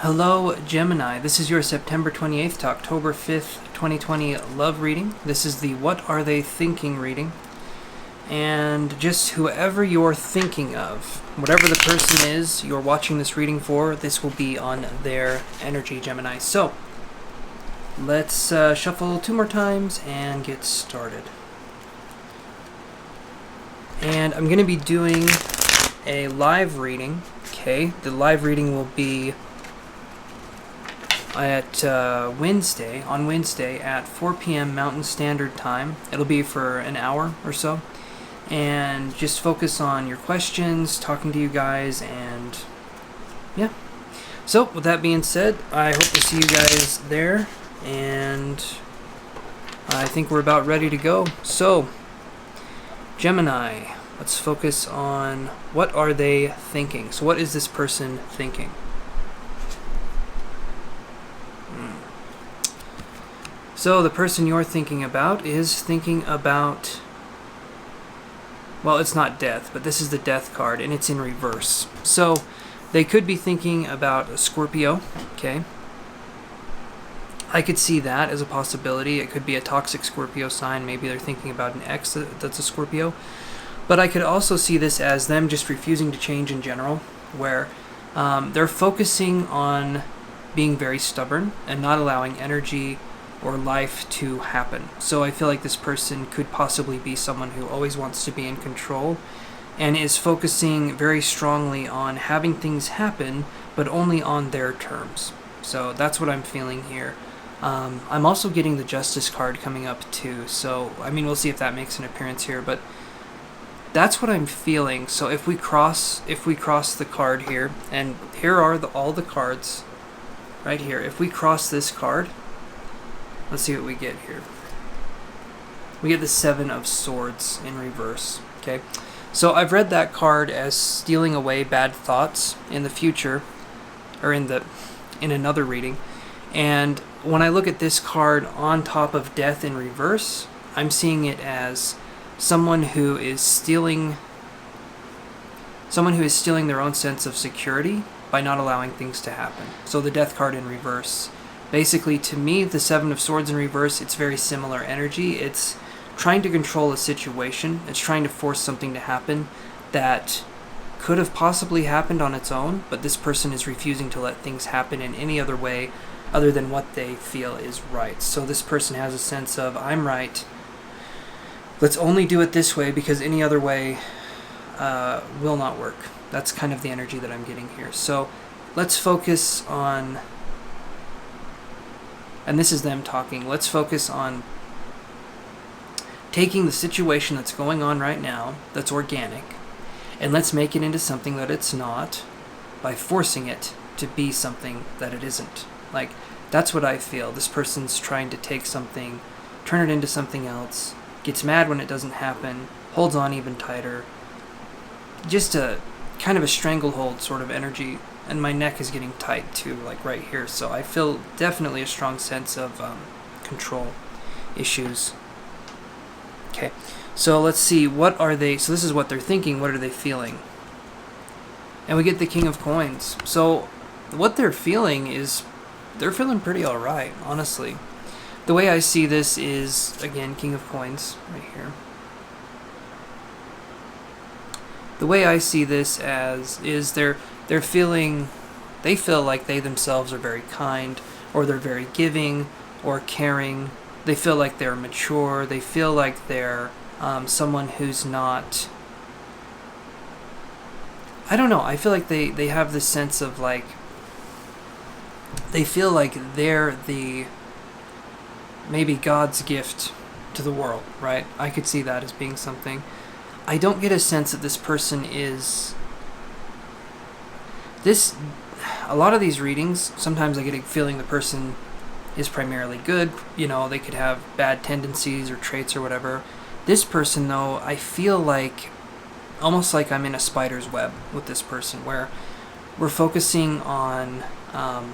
Hello, Gemini. This is your September 28th to October 5th, 2020 love reading. This is the What Are They Thinking reading. And just whoever you're thinking of, whatever the person is you're watching this reading for, this will be on their energy, Gemini. So, let's shuffle 2 more times and get started. And I'm going to be doing a live reading. Okay, the live reading will be at Wednesday at 4 p.m. Mountain Standard Time. It'll be for an hour or so. And just focus on your questions, talking to you guys, and yeah. So, with that being said, I hope to see you guys there. And I think we're about ready to go. So, Gemini, let's focus on what are they thinking. So what is this person thinking? So the person you're thinking about is thinking about, well, it's not death, but this is the death card, and it's in reverse. So they could be thinking about a Scorpio, okay? I could see that as a possibility. It could be a toxic Scorpio sign. Maybe they're thinking about an ex that's a Scorpio. But I could also see this as them just refusing to change in general, where they're focusing on being very stubborn and not allowing energy or life to happen. So I feel like this person could possibly be someone who always wants to be in control and is focusing very strongly on having things happen, but only on their terms. So that's what I'm feeling here. I'm also getting the Justice card coming up too. So, I mean, we'll see if that makes an appearance here, but that's what I'm feeling. So if we cross the card here, and here are all the cards right here. If we cross this card, let's see what we get here. We get the 7 of Swords in reverse. Okay, so I've read that card as stealing away bad thoughts in the future, or in another reading. And when I look at this card on top of Death in reverse, I'm seeing it as someone who is stealing their own sense of security by not allowing things to happen. So the Death card in reverse. Basically, to me, the 7 of Swords in reverse, it's very similar energy. It's trying to control a situation. It's trying to force something to happen that could have possibly happened on its own, but this person is refusing to let things happen in any other way other than what they feel is right. So this person has a sense of, I'm right. Let's only do it this way because any other way will not work. That's kind of the energy that I'm getting here. So let's focus on, and this is them talking, let's focus on taking the situation that's going on right now, that's organic, and let's make it into something that it's not by forcing it to be something that it isn't. Like, that's what I feel. This person's trying to take something, turn it into something else, gets mad when it doesn't happen, holds on even tighter. Just a kind of a stranglehold sort of energy. And my neck is getting tight too, like right here. So I feel definitely a strong sense of control issues. Okay, so let's see, what are they, so this is what they're thinking, what are they feeling? And we get the King of Coins. So what they're feeling is, they're feeling pretty alright, honestly. The way I see this is, again, King of Coins, right here. The way I see this as is they feel like they themselves are very kind, or they're very giving, or caring. They feel like they're mature. They feel like they're someone who's not, I don't know, I feel like they have this sense of like, they feel like they're maybe God's gift to the world, right? I could see that as being something. I don't get a sense that this person is a lot of these readings, sometimes I get a feeling the person is primarily good. You know, they could have bad tendencies or traits or whatever. This person, though, I feel like, almost like I'm in a spider's web with this person, where we're focusing on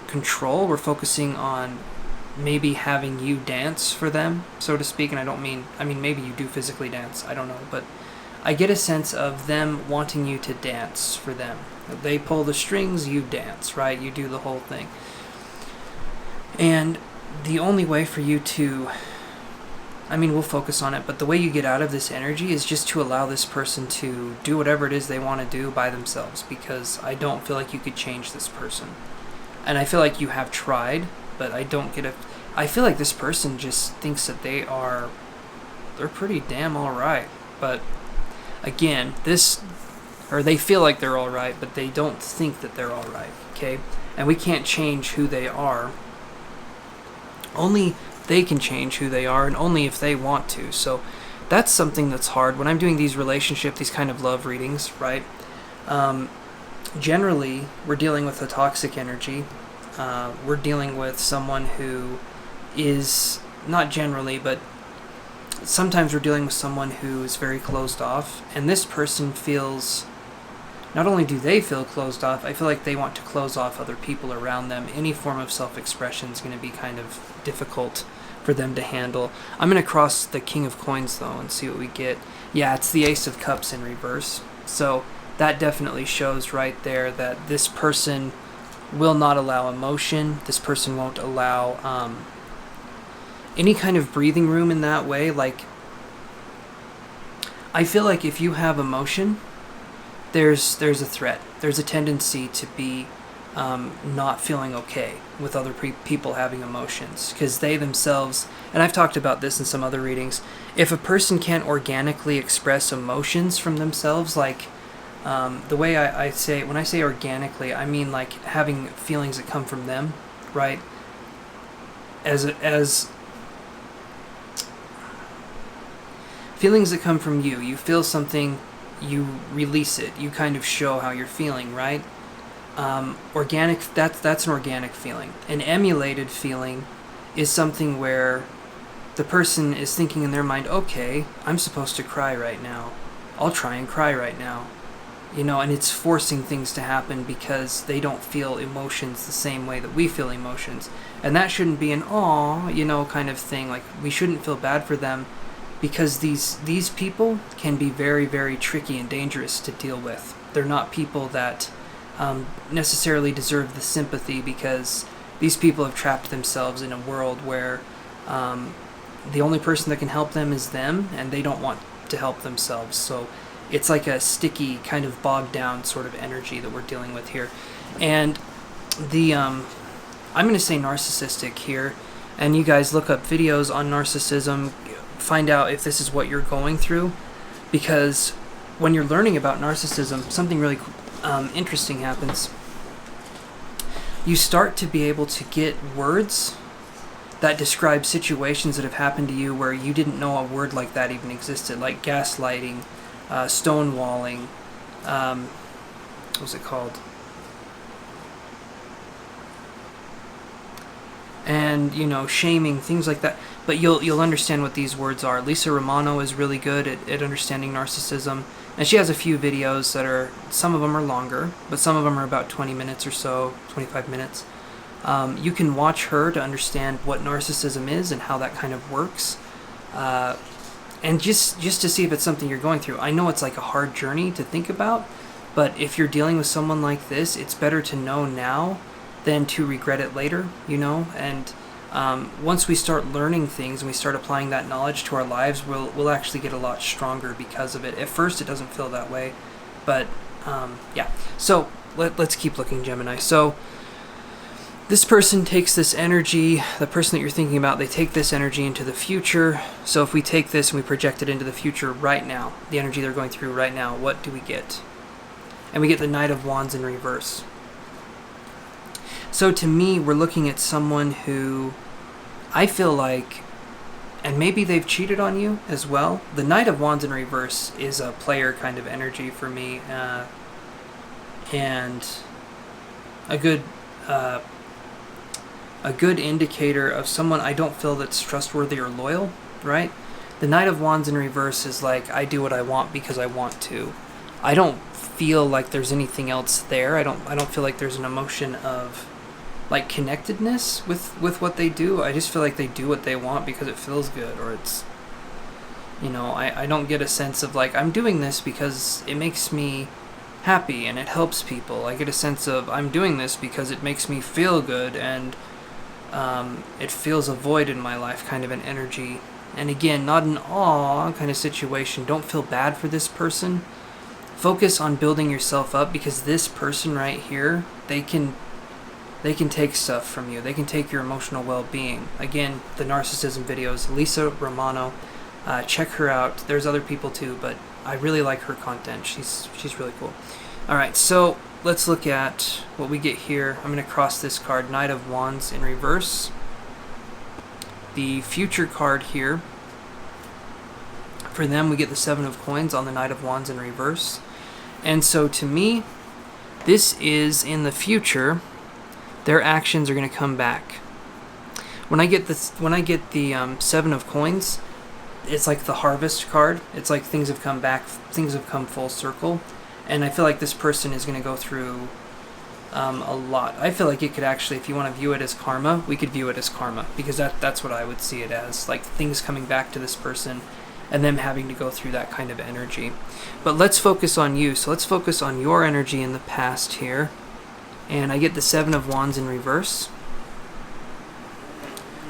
control. We're focusing on maybe having you dance for them, so to speak. And I mean, maybe you do physically dance. I don't know. But I get a sense of them wanting you to dance for them. They pull the strings, you dance, right? You do the whole thing. And the only way for you to, we'll focus on it, but the way you get out of this energy is just to allow this person to do whatever it is they want to do by themselves, because I don't feel like you could change this person. And I feel like you have tried, but I feel like this person just thinks that they're pretty damn alright. But again, they feel like they're alright, but they don't think that they're alright, okay? And we can't change who they are. Only they can change who they are, and only if they want to. So that's something that's hard. When I'm doing these these kind of love readings, right? Generally, we're dealing with a toxic energy. We're dealing with someone who is, not generally, but sometimes we're dealing with someone who is very closed off, and this person feels, not only do they feel closed off, I feel like they want to close off other people around them. Any form of self-expression is going to be kind of difficult for them to handle. I'm going to cross the King of Coins, though, and see what we get. Yeah, it's the Ace of Cups in reverse. So that definitely shows right there that this person will not allow emotion. This person won't allow any kind of breathing room in that way. Like, I feel like if you have emotion, there's a threat. There's a tendency to be not feeling okay with other people having emotions, because they themselves, and I've talked about this in some other readings, if a person can't organically express emotions from themselves, like the way I say, when I say organically, I mean like having feelings that come from them, right? As feelings that come from you. You feel something, you release it. You kind of show how you're feeling, right? Organic, that's an organic feeling. An emulated feeling is something where the person is thinking in their mind, okay, I'm supposed to cry right now. I'll try and cry right now. And it's forcing things to happen because they don't feel emotions the same way that we feel emotions. And that shouldn't be an aw, kind of thing. Like, we shouldn't feel bad for them, because these people can be very, very tricky and dangerous to deal with. They're not people that necessarily deserve the sympathy, because these people have trapped themselves in a world where the only person that can help them is them, and they don't want to help themselves. So it's like a sticky, kind of bogged down sort of energy that we're dealing with here. And the I'm going to say narcissistic here, and you guys look up videos on narcissism, find out if this is what you're going through, because when you're learning about narcissism, something really interesting happens. You start to be able to get words that describe situations that have happened to you where you didn't know a word like that even existed, like gaslighting, stonewalling, what was it called? And, shaming, things like that. But you'll understand what these words are. Lisa Romano is really good at understanding narcissism. And she has a few videos that some of them are longer, but some of them are about 20 minutes or so, 25 minutes. You can watch her to understand what narcissism is and how that kind of works. And just to see if it's something you're going through. I know it's like a hard journey to think about, but if you're dealing with someone like this, it's better to know now than to regret it later, and once we start learning things and we start applying that knowledge to our lives, we'll actually get a lot stronger because of it. At first, it doesn't feel that way, but yeah. So let's keep looking, Gemini. So this person takes this energy, the person that you're thinking about, they take this energy into the future. So if we take this and we project it into the future right now, the energy they're going through right now, what do we get? And we get the Knight of Wands in reverse. So to me, we're looking at someone who I feel like, and maybe they've cheated on you as well. The Knight of Wands in reverse is a player kind of energy for me, and a good indicator of someone I don't feel that's trustworthy or loyal, right? The Knight of Wands in reverse is like, I do what I want because I want to. I don't feel like there's anything else there. I don't feel like there's an emotion of like connectedness with what they do. I just feel like they do what they want because it feels good, or I don't get a sense of like, I'm doing this because it makes me happy and it helps people. I get a sense of, I'm doing this because it makes me feel good and it fills a void in my life, kind of an energy. And again, not an awe kind of situation. Don't feel bad for this person. Focus on building yourself up, because this person right here, they can take stuff from you. They can take your emotional well-being. Again, the narcissism videos, Lisa Romano, check her out. There's other people too, but I really like her content. She's really cool. All right, so let's look at what we get here. I'm going to cross this card, Knight of Wands in reverse. The future card here, for them, we get the Seven of Coins on the Knight of Wands in reverse. And so to me, this is in the future. Their actions are going to come back. When I get the Seven of Coins, it's like the Harvest card. It's like things have come back, things have come full circle, and I feel like this person is going to go through a lot. I feel like it could actually, if you want to view it as karma, we could view it as karma, because that's what I would see it as, like things coming back to this person and them having to go through that kind of energy. But let's focus on you. So let's focus on your energy in the past here. And I get the Seven of Wands in reverse.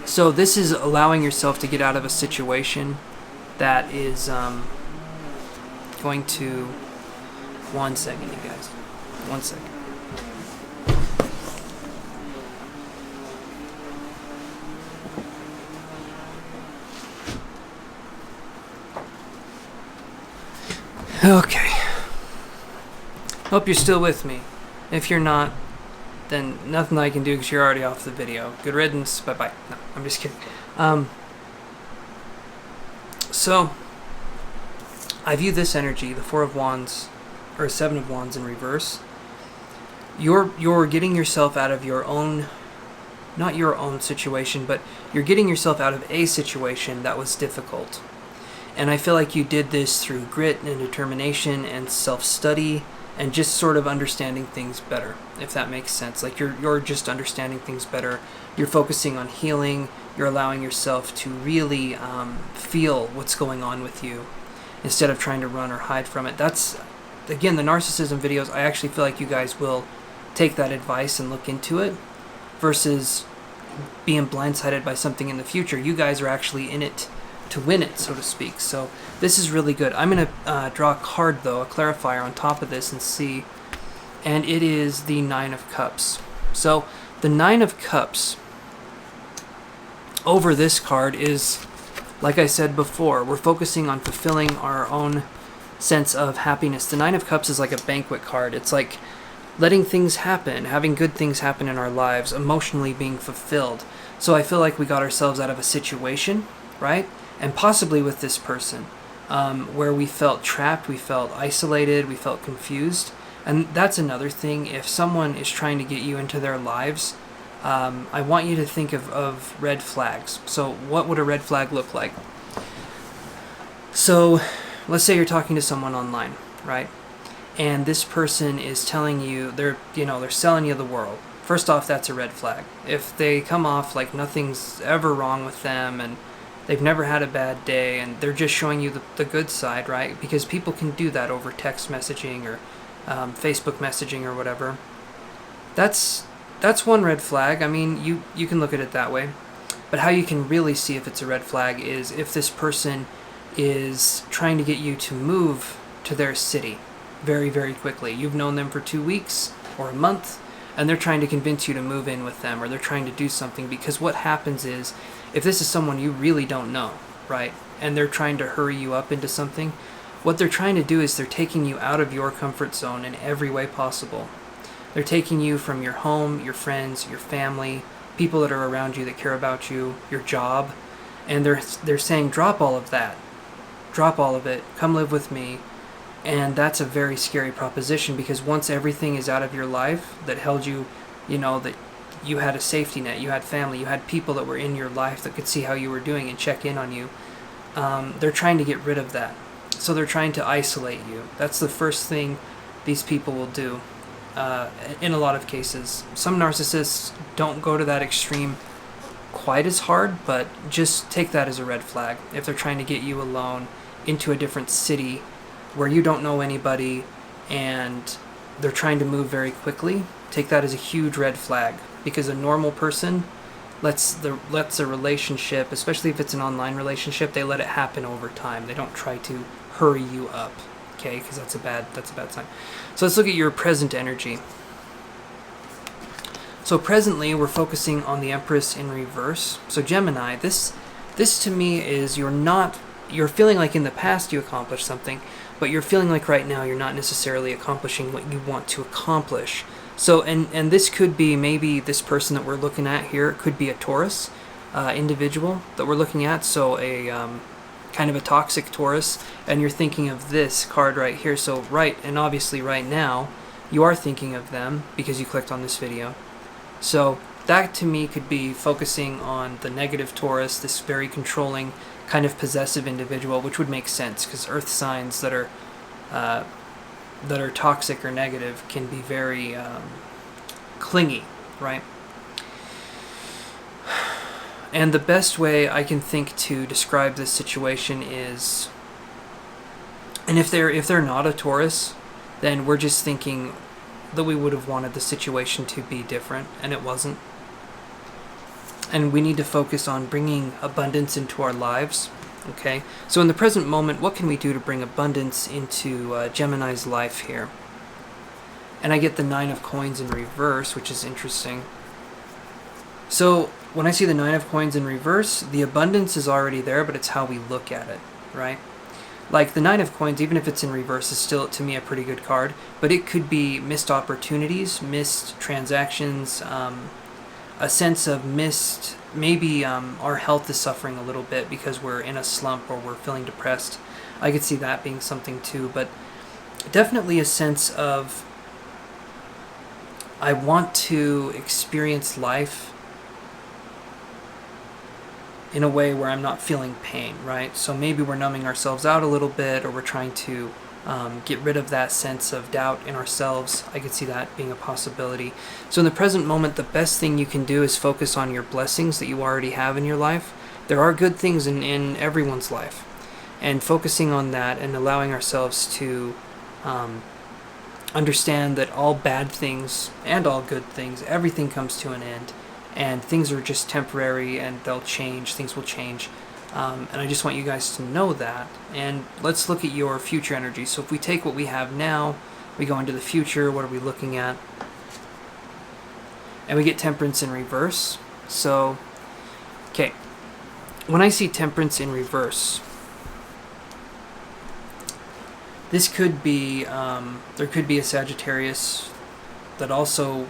So this is allowing yourself to get out of a situation that is going to... One second, you guys. One second. Okay. Hope you're still with me. If you're not, then nothing I can do because you're already off the video. Good riddance. Bye-bye. No, I'm just kidding. So, I view this energy, the Four of Wands, or Seven of Wands in reverse. You're getting yourself out of your own, not your own situation, but you're getting yourself out of a situation that was difficult. And I feel like you did this through grit and determination and self-study and just sort of understanding things better, if that makes sense. Like you're just understanding things better. You're focusing on healing. You're allowing yourself to really feel what's going on with you instead of trying to run or hide from it. That's, again, the narcissism videos, I actually feel like you guys will take that advice and look into it versus being blindsided by something in the future. You guys are actually in it to win it, so to speak. So this is really good. I'm going to draw a card, though, a clarifier on top of this and see. And it is the Nine of Cups. So the Nine of Cups over this card is, like I said before, we're focusing on fulfilling our own sense of happiness. The Nine of Cups is like a banquet card. It's like letting things happen, having good things happen in our lives, emotionally being fulfilled. So I feel like we got ourselves out of a situation, right? And possibly with this person, where we felt trapped, we felt isolated, we felt confused. And that's another thing. If someone is trying to get you into their lives, I want you to think of red flags. So what would a red flag look like? So let's say you're talking to someone online, right? And this person is telling you, they're selling you the world. First off, that's a red flag. If they come off like nothing's ever wrong with them and they've never had a bad day, and they're just showing you the good side, right? Because people can do that over text messaging or Facebook messaging or whatever. That's one red flag. I mean, you can look at it that way. But how you can really see if it's a red flag is if this person is trying to get you to move to their city very, very quickly. You've known them for 2 weeks or a month, and they're trying to convince you to move in with them, or they're trying to do something. Because what happens is, if this is someone you really don't know, right, and they're trying to hurry you up into something, what they're trying to do is they're taking you out of your comfort zone in every way possible. They're taking you from your home, your friends, your family, people that are around you that care about you, your job, and they're saying, drop all of that. Drop all of it. Come live with me. And that's a very scary proposition, because once everything is out of your life that held you, that you had a safety net, you had family, you had people that were in your life that could see how you were doing and check in on you, they're trying to get rid of that. So they're trying to isolate you. That's the first thing these people will do in a lot of cases. Some narcissists don't go to that extreme quite as hard, but just take that as a red flag. If they're trying to get you alone into a different city where you don't know anybody and they're trying to move very quickly, take that as a huge red flag, because a normal person lets a relationship, especially if it's an online relationship, they let it happen over time. They don't try to hurry you up, okay? Because that's a bad sign. So let's look at your present energy. So presently, we're focusing on the Empress in reverse. So Gemini, this to me is you're feeling like in the past you accomplished something, but you're feeling like right now you're not necessarily accomplishing what you want to accomplish. So, and this could be maybe this person that we're looking at here could be a Taurus individual that we're looking at. So a kind of a toxic Taurus, and you're thinking of this card right here. So and obviously right now you are thinking of them because you clicked on this video. So that to me could be focusing on the negative Taurus, this very controlling, kind of possessive individual, which would make sense because earth signs that are toxic or negative can be very clingy, right? And the best way I can think to describe this situation is, and if they're not a Taurus, then we're just thinking that we would have wanted the situation to be different, and it wasn't. And we need to focus on bringing abundance into our lives. Okay, so in the present moment, what can we do to bring abundance into Gemini's life here? And I get the 9 of Coins in reverse, which is interesting. So when I see the 9 of Coins in reverse, the abundance is already there, but it's how we look at it, right? Like the 9 of Coins, even if it's in reverse, is still, to me, a pretty good card, but it could be missed opportunities, missed transactions, a sense of missed, maybe our health is suffering a little bit because we're in a slump or we're feeling depressed. I could see that being something too, but definitely a sense of I want to experience life in a way where I'm not feeling pain, right? So maybe we're numbing ourselves out a little bit, or we're trying to get rid of that sense of doubt in ourselves. I could see that being a possibility. So in the present moment, the best thing you can do is focus on your blessings that you already have in your life. There are good things in everyone's life. And focusing on that and allowing ourselves to understand that all bad things and all good things, everything comes to an end. And things are just temporary and they'll change. Things will change. And I just want you guys to know that. And let's look at your future energy. So if we take what we have now, we go into the future, what are we looking at? And we get Temperance in reverse. So, okay. When I see Temperance in reverse, this could be, there could be a Sagittarius that also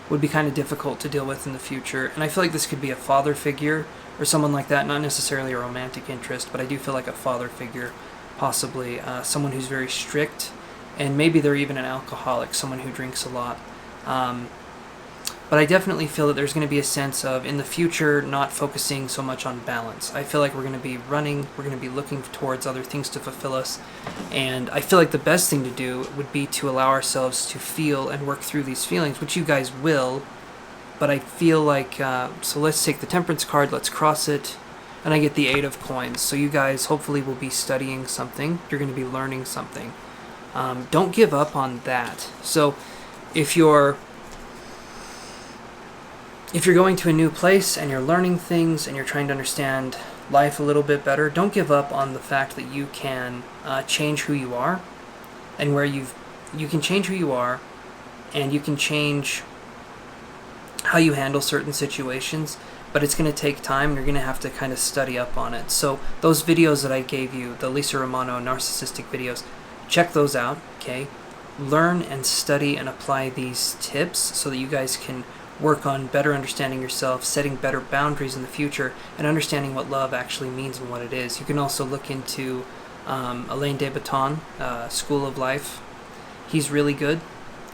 would be kind of difficult to deal with in the future. And I feel like this could be a father figure or someone like that, not necessarily a romantic interest, but I do feel like a father figure, possibly someone who's very strict, and maybe they're even an alcoholic, someone who drinks a lot. But I definitely feel that there's going to be a sense of, in the future, not focusing so much on balance. I feel like we're going to be running, we're going to be looking towards other things to fulfill us, and I feel like the best thing to do would be to allow ourselves to feel and work through these feelings, which you guys will, but I feel like, so let's take the Temperance card, let's cross it, and I get the 8 of Coins. So you guys hopefully will be studying something, you're going to be learning something. Don't give up on that. So if you're going to a new place and you're learning things and you're trying to understand life a little bit better, don't give up on the fact that you can change who you are, and where you can change who you are, and you can change how you handle certain situations, but it's going to take time. You're going to have to kind of study up on it. So those videos that I gave you, the Lisa Romano narcissistic videos, check those out, okay? Learn and study and apply these tips so that you guys can work on better understanding yourself, setting better boundaries in the future, and understanding what love actually means and what it is. You can also look into Alain de Botton, School of Life. He's really good.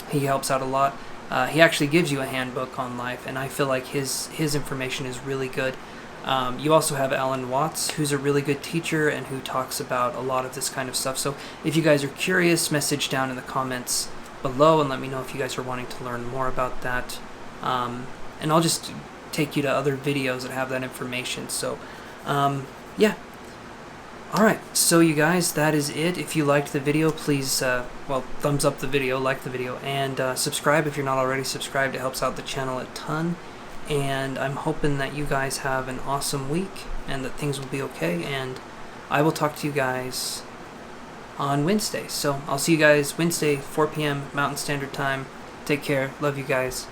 He helps out a lot. He actually gives you a handbook on life, and I feel like his information is really good. You also have Alan Watts, who's a really good teacher and who talks about a lot of this kind of stuff. So if you guys are curious, message down in the comments below and let me know if you guys are wanting to learn more about that. And I'll just take you to other videos that have that information. So, yeah. Alright, so you guys, that is it. If you liked the video, please, thumbs up the video, like the video, and subscribe if you're not already subscribed. It helps out the channel a ton. And I'm hoping that you guys have an awesome week and that things will be okay. And I will talk to you guys on Wednesday. So I'll see you guys Wednesday, 4 p.m. Mountain Standard Time. Take care. Love you guys.